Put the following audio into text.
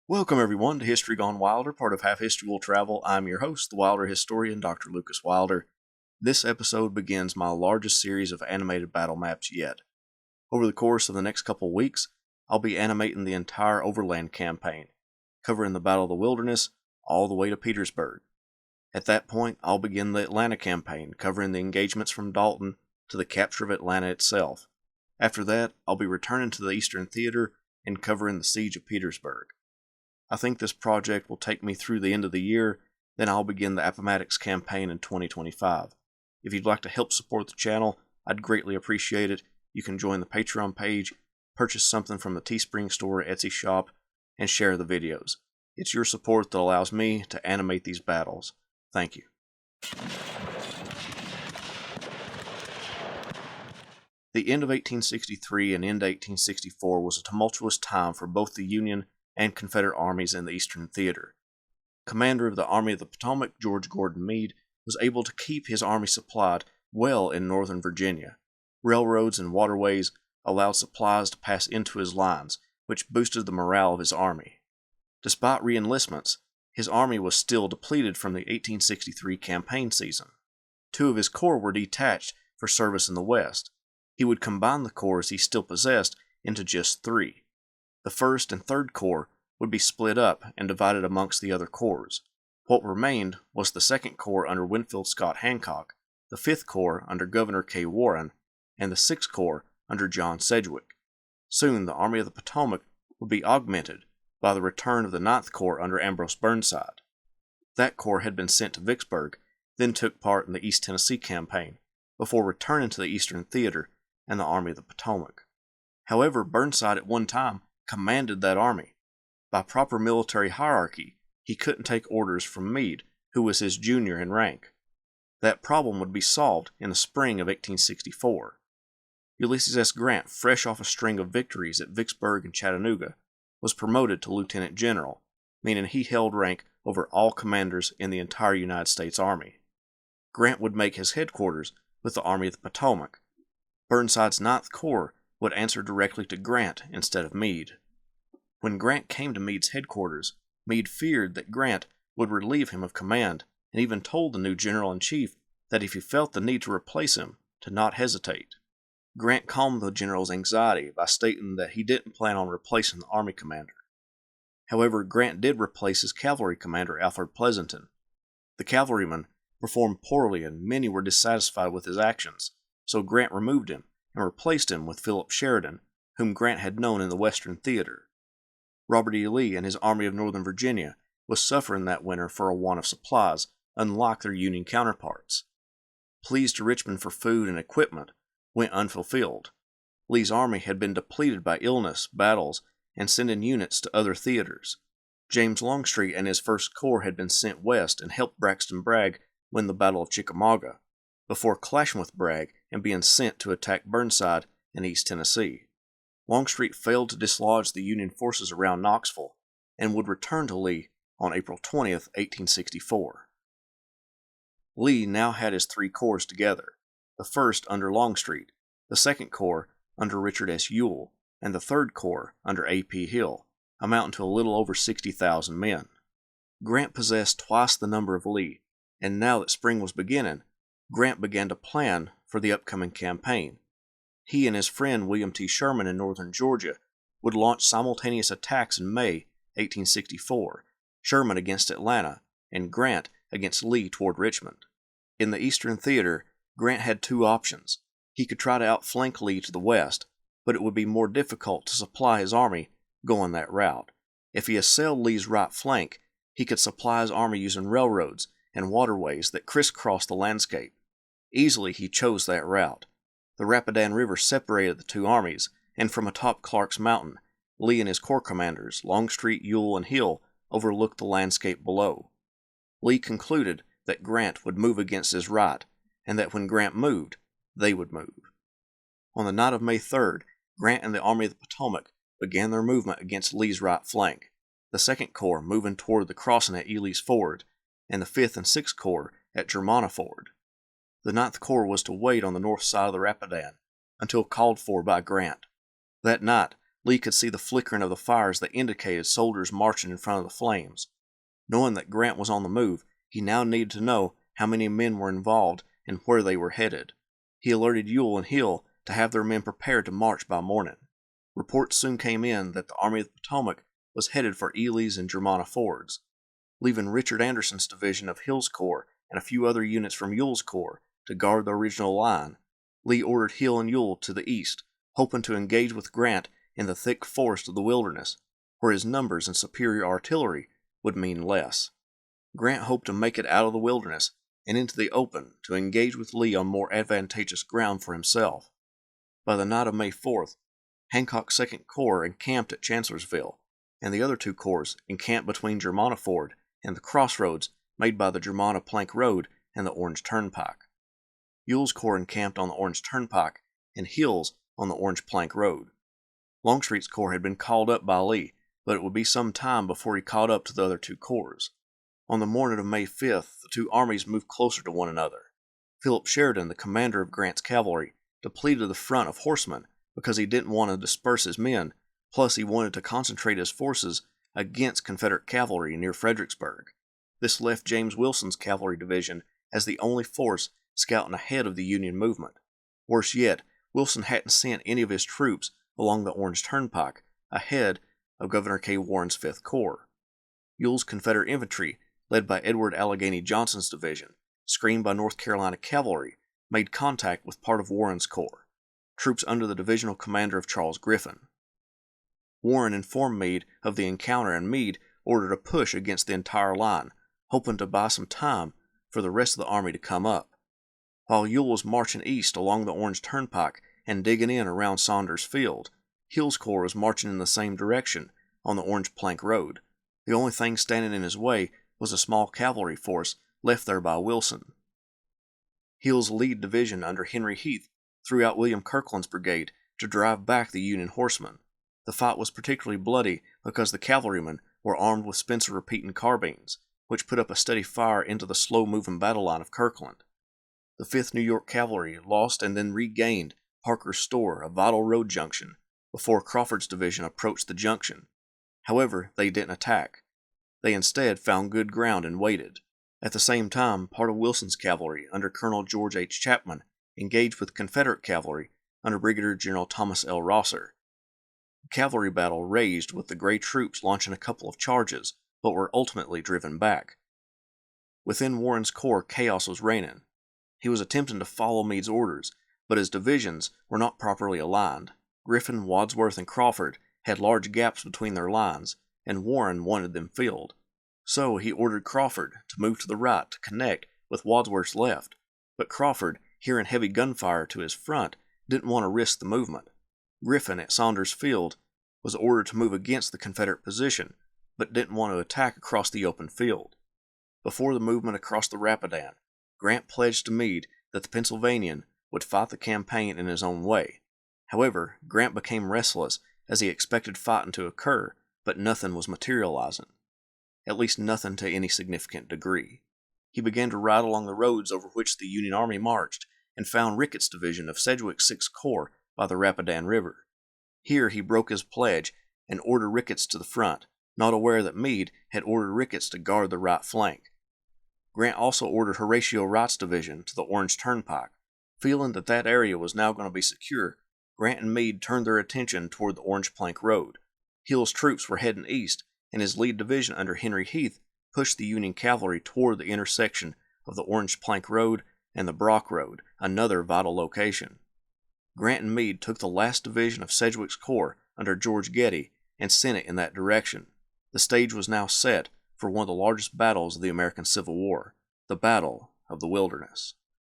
Welcome everyone to History Gone Wilder, part of Half History Will Travel. I'm your host, the Wilder historian, Dr. Lucas Wilder. This episode begins my largest series of animated battle maps yet. Over the course of the next couple weeks, I'll be animating the entire Overland Campaign, covering the Battle of the Wilderness all the way to Petersburg. At that point, I'll begin the Atlanta Campaign, covering the engagements from Dalton to the capture of Atlanta itself. After that, I'll be returning to the Eastern Theater and covering the Siege of Petersburg. I think this project will take me through the end of the year, then I'll begin the Appomattox Campaign in 2025. If you'd like to help support the channel, I'd greatly appreciate it. You can join the Patreon page, purchase something from the Teespring store, Etsy shop, and share the videos. It's your support that allows me to animate these battles. Thank you. The end of 1863 and into 1864 was a tumultuous time for both the Union and Confederate armies in the Eastern Theater. Commander of the Army of the Potomac, George Gordon Meade, was able to keep his army supplied well in northern Virginia. Railroads and waterways allowed supplies to pass into his lines, which boosted the morale of his army. Despite re-enlistments, his army was still depleted from the 1863 campaign season. Two of his corps were detached for service in the West. He would combine the corps he still possessed into just three. The 1st and 3rd Corps would be split up and divided amongst the other corps. What remained was the 2nd Corps under Winfield Scott Hancock, the 5th Corps under Governor K. Warren, and the 6th Corps under John Sedgwick. Soon the Army of the Potomac would be augmented by the return of the 9th Corps under Ambrose Burnside. That corps had been sent to Vicksburg, then took part in the East Tennessee Campaign, before returning to the Eastern Theater and the Army of the Potomac. However, Burnside at one time commanded that army. By proper military hierarchy, he couldn't take orders from Meade, who was his junior in rank. That problem would be solved in the spring of 1864. Ulysses S. Grant, fresh off a string of victories at Vicksburg and Chattanooga, was promoted to lieutenant general, meaning he held rank over all commanders in the entire United States Army. Grant would make his headquarters with the Army of the Potomac. Burnside's 9th Corps would answer directly to Grant instead of Meade. When Grant came to Meade's headquarters, Meade feared that Grant would relieve him of command, and even told the new general-in-chief that if he felt the need to replace him, to not hesitate. Grant calmed the general's anxiety by stating that he didn't plan on replacing the army commander. However, Grant did replace his cavalry commander, Alfred Pleasonton. The cavalryman performed poorly and many were dissatisfied with his actions, so Grant removed him and replaced him with Philip Sheridan, whom Grant had known in the Western Theater. Robert E. Lee and his Army of Northern Virginia was suffering that winter for a want of supplies, unlike their Union counterparts. Pleas to Richmond for food and equipment went unfulfilled. Lee's army had been depleted by illness, battles, and sending units to other theaters. James Longstreet and his 1st Corps had been sent west and helped Braxton Bragg win the Battle of Chickamauga, before clashing with Bragg and being sent to attack Burnside in East Tennessee. Longstreet failed to dislodge the Union forces around Knoxville and would return to Lee on April 20, 1864. Lee now had his 3 corps together, the 1st under Longstreet, the 2nd Corps under Richard S. Ewell, and the 3rd Corps under A.P. Hill, amounting to a little over 60,000 men. Grant possessed twice the number of Lee, and now that spring was beginning, Grant began to plan for the upcoming campaign. He and his friend William T. Sherman in northern Georgia would launch simultaneous attacks in May 1864, Sherman against Atlanta and Grant against Lee toward Richmond. In the Eastern Theater, Grant had 2 options. He could try to outflank Lee to the west, but it would be more difficult to supply his army going that route. If he assailed Lee's right flank, he could supply his army using railroads and waterways that crisscrossed the landscape. Easily he chose that route. The Rapidan River separated the 2 armies, and from atop Clark's Mountain, Lee and his corps commanders, Longstreet, Ewell, and Hill, overlooked the landscape below. Lee concluded that Grant would move against his right, and that when Grant moved, they would move. On the night of May 3rd, Grant and the Army of the Potomac began their movement against Lee's right flank, the 2nd Corps moving toward the crossing at Ely's Ford, and the 5th and 6th Corps at Germanna Ford. The 9th Corps was to wait on the north side of the Rapidan until called for by Grant. That night, Lee could see the flickering of the fires that indicated soldiers marching in front of the flames. Knowing that Grant was on the move, he now needed to know how many men were involved and where they were headed. He alerted Ewell and Hill to have their men prepared to march by morning. Reports soon came in that the Army of the Potomac was headed for Ely's and Germanna Fords. Leaving Richard Anderson's division of Hill's Corps and a few other units from Ewell's Corps to guard the original line, Lee ordered Hill and Ewell to the east, hoping to engage with Grant in the thick forest of the Wilderness, where his numbers and superior artillery would mean less. Grant hoped to make it out of the Wilderness and into the open to engage with Lee on more advantageous ground for himself. By the night of May 4th, Hancock's 2nd Corps encamped at Chancellorsville, and the other two corps encamped between Germanna Ford and the crossroads made by the Germanna Plank Road and the Orange Turnpike. Ewell's Corps encamped on the Orange Turnpike and Hill's on the Orange Plank Road. Longstreet's corps had been called up by Lee, but it would be some time before he caught up to the other two corps. On the morning of May 5th, the two armies moved closer to one another. Philip Sheridan, the commander of Grant's cavalry, depleted the front of horsemen because he didn't want to disperse his men, plus he wanted to concentrate his forces against Confederate cavalry near Fredericksburg. This left James Wilson's cavalry division as the only force scouting ahead of the Union movement. Worse yet, Wilson hadn't sent any of his troops along the Orange Turnpike ahead of Governor K. Warren's 5th Corps. Ewell's Confederate infantry, led by Edward Allegheny Johnson's division, screened by North Carolina cavalry, made contact with part of Warren's corps, troops under the divisional commander of Charles Griffin. Warren informed Meade of the encounter, and Meade ordered a push against the entire line, hoping to buy some time for the rest of the army to come up. While Ewell was marching east along the Orange Turnpike and digging in around Saunders Field, Hill's corps was marching in the same direction on the Orange Plank Road. The only thing standing in his way was a small cavalry force left there by Wilson. Hill's lead division under Henry Heath threw out William Kirkland's brigade to drive back the Union horsemen. The fight was particularly bloody because the cavalrymen were armed with Spencer repeating carbines, which put up a steady fire into the slow-moving battle line of Kirkland. The 5th New York Cavalry lost and then regained Parker's Store, a vital road junction, before Crawford's division approached the junction. However, they didn't attack. They instead found good ground and waited. At the same time, part of Wilson's cavalry, under Colonel George H. Chapman, engaged with Confederate cavalry under Brigadier General Thomas L. Rosser. The cavalry battle raged, with the Gray troops launching a couple of charges, but were ultimately driven back. Within Warren's corps, chaos was reigning. He was attempting to follow Meade's orders, but his divisions were not properly aligned. Griffin, Wadsworth, and Crawford had large gaps between their lines, and Warren wanted them filled. So he ordered Crawford to move to the right to connect with Wadsworth's left, but Crawford, hearing heavy gunfire to his front, didn't want to risk the movement. Griffin at Saunders Field was ordered to move against the Confederate position, but didn't want to attack across the open field. Before the movement across the Rapidan, Grant pledged to Meade that the Pennsylvanian would fight the campaign in his own way. However, Grant became restless as he expected fighting to occur, but nothing was materializing. At least nothing to any significant degree. He began to ride along the roads over which the Union Army marched, and found Ricketts' division of Sedgwick's 6th Corps by the Rapidan River. Here he broke his pledge and ordered Ricketts to the front, not aware that Meade had ordered Ricketts to guard the right flank. Grant also ordered Horatio Wright's division to the Orange Turnpike. Feeling that that area was now going to be secure, Grant and Meade turned their attention toward the Orange Plank Road. Hill's troops were heading east, and his lead division under Henry Heath pushed the Union cavalry toward the intersection of the Orange Plank Road and the Brock Road, another vital location. Grant and Meade took the last division of Sedgwick's corps under George Getty and sent it in that direction. The stage was now set for one of the largest battles of the American Civil War, the Battle of the Wilderness.